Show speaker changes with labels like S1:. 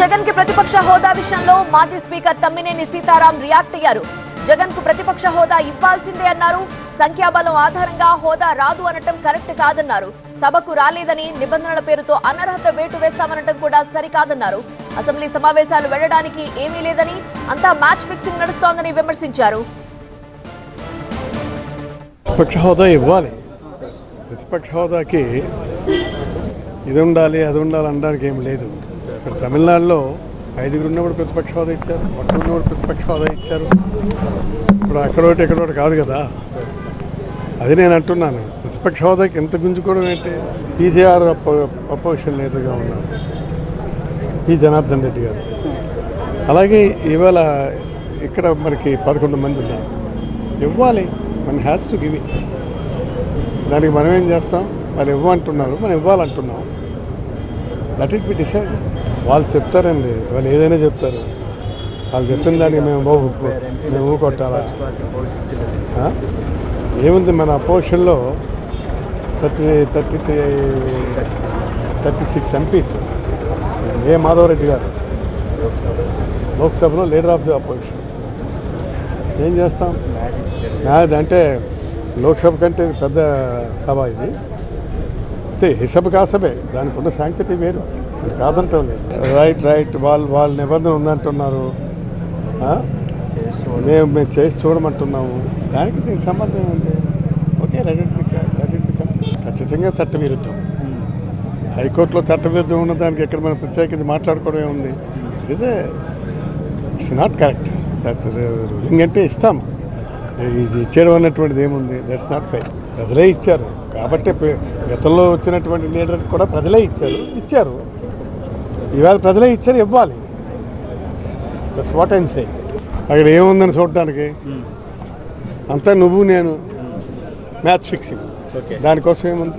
S1: జగన్ కి ప్రతిపక్ష హోదా విషయంలో మాజీ స్పీకర్ తమ్మినేని సీతారాం రియాక్ట్ అయ్యారు. జగన్ కు ప్రతిపక్ష హోదా ఇవ్వాల్సిందే అన్నారు. సంఖ్యాబలం ఆధారంగా హోదా రాదు అనటం కరెక్ట్ కాదన్నారు. సభకు రాలేదని నిబంధనల పేరుతో అనర్హత వేటు వేస్తామనటం కూడా సరికాదన్నారు. అసెంబ్లీ సమావేశాలు వెళ్లడానికి ఏమీ లేదని, అంతా మ్యాచ్ ఫిక్సింగ్ నడుస్తోందని విమర్శించారు.
S2: ప్రతిపక్ష హోదా ఇవ్వాలి. ప్రతిపక్ష హోదాకి ఇది ఉండాలి అది ఉండాలి అనడానికి ఏం లేదు. ఇక్కడ తమిళనాడులో 5 ఉన్నప్పుడు ప్రతిపక్ష హోదా ఇచ్చారు, అక్కడ ఉన్నప్పుడు ప్రతిపక్ష హోదా ఇచ్చారు. ఇప్పుడు అక్కడోటి ఎక్కడోటి కాదు కదా. అది నేను అంటున్నాను. ప్రతిపక్ష హోదాకి ఎంత గుంజుకోవడం ఏంటి? పీసీఆర్ అపోజిషన్ లీడర్గా ఉన్నారు, పి జనార్దన్ రెడ్డి గారు. అలాగే ఇవాళ ఇక్కడ మనకి 11 మంది ఉన్నారు. ఇవ్వాలి, మన హ్యాస్ టు గివ్ ఇట్. దానికి మనం ఏం చేస్తాం? వాళ్ళు ఇవ్వమంటున్నారు, మనం ఇవ్వాలంటున్నాం. Let it be decide. వాళ్ళు చెప్తారండి, వాళ్ళు ఏదైనా చెప్తారు. వాళ్ళు చెప్పిన దానికి మేము ఊకొట్టాలా? ఏముంది మన అపోజిషన్లో 36 ఎంపీస్. ఏ మాధవరెడ్డి గారు లోక్సభలో లీడర్ ఆఫ్ ది అపోజిషన్. ఏం చేస్తాం? అంటే లోక్సభ కంటే పెద్ద సభ ఇది. అయితే ఏ సభకు ఆ సభే, దానికి ఉన్న శాంక్టిటీ వేరు, అది కాదంటాం లేదు. రైట్ వాళ్ళ నిబంధన ఉందంటున్నారు, మేము చేసి చూడమంటున్నాము. దానికి దీనికి సంబంధం ఉంది. ఓకే, రెడీ ఖచ్చితంగా చట్టవిరుద్ధం. హైకోర్టులో చట్టవిరుద్ధం ఉన్న దానికి ఎక్కడ మనం ప్రత్యేకించి మాట్లాడుకోవడమే ఉంది. It's not correct. రూలింగ్ అంటే ఇస్తాం, ఇది ఇచ్చారు అన్నటువంటిది ఏముంది? That's not fire. ప్రజలే ఇచ్చారు కాబట్టి, గతంలో వచ్చినటువంటి లీడర్ కూడా ప్రజలే ఇచ్చారు. ఇవాళ ప్రజలే ఇచ్చారు, ఇవ్వాలి. That's what I'm saying. అక్కడ ఏముందని చూడడానికి అంతా నువ్వు నేను మ్యాచ్ ఫిక్సింగ్. దానికోసం ఏముంది?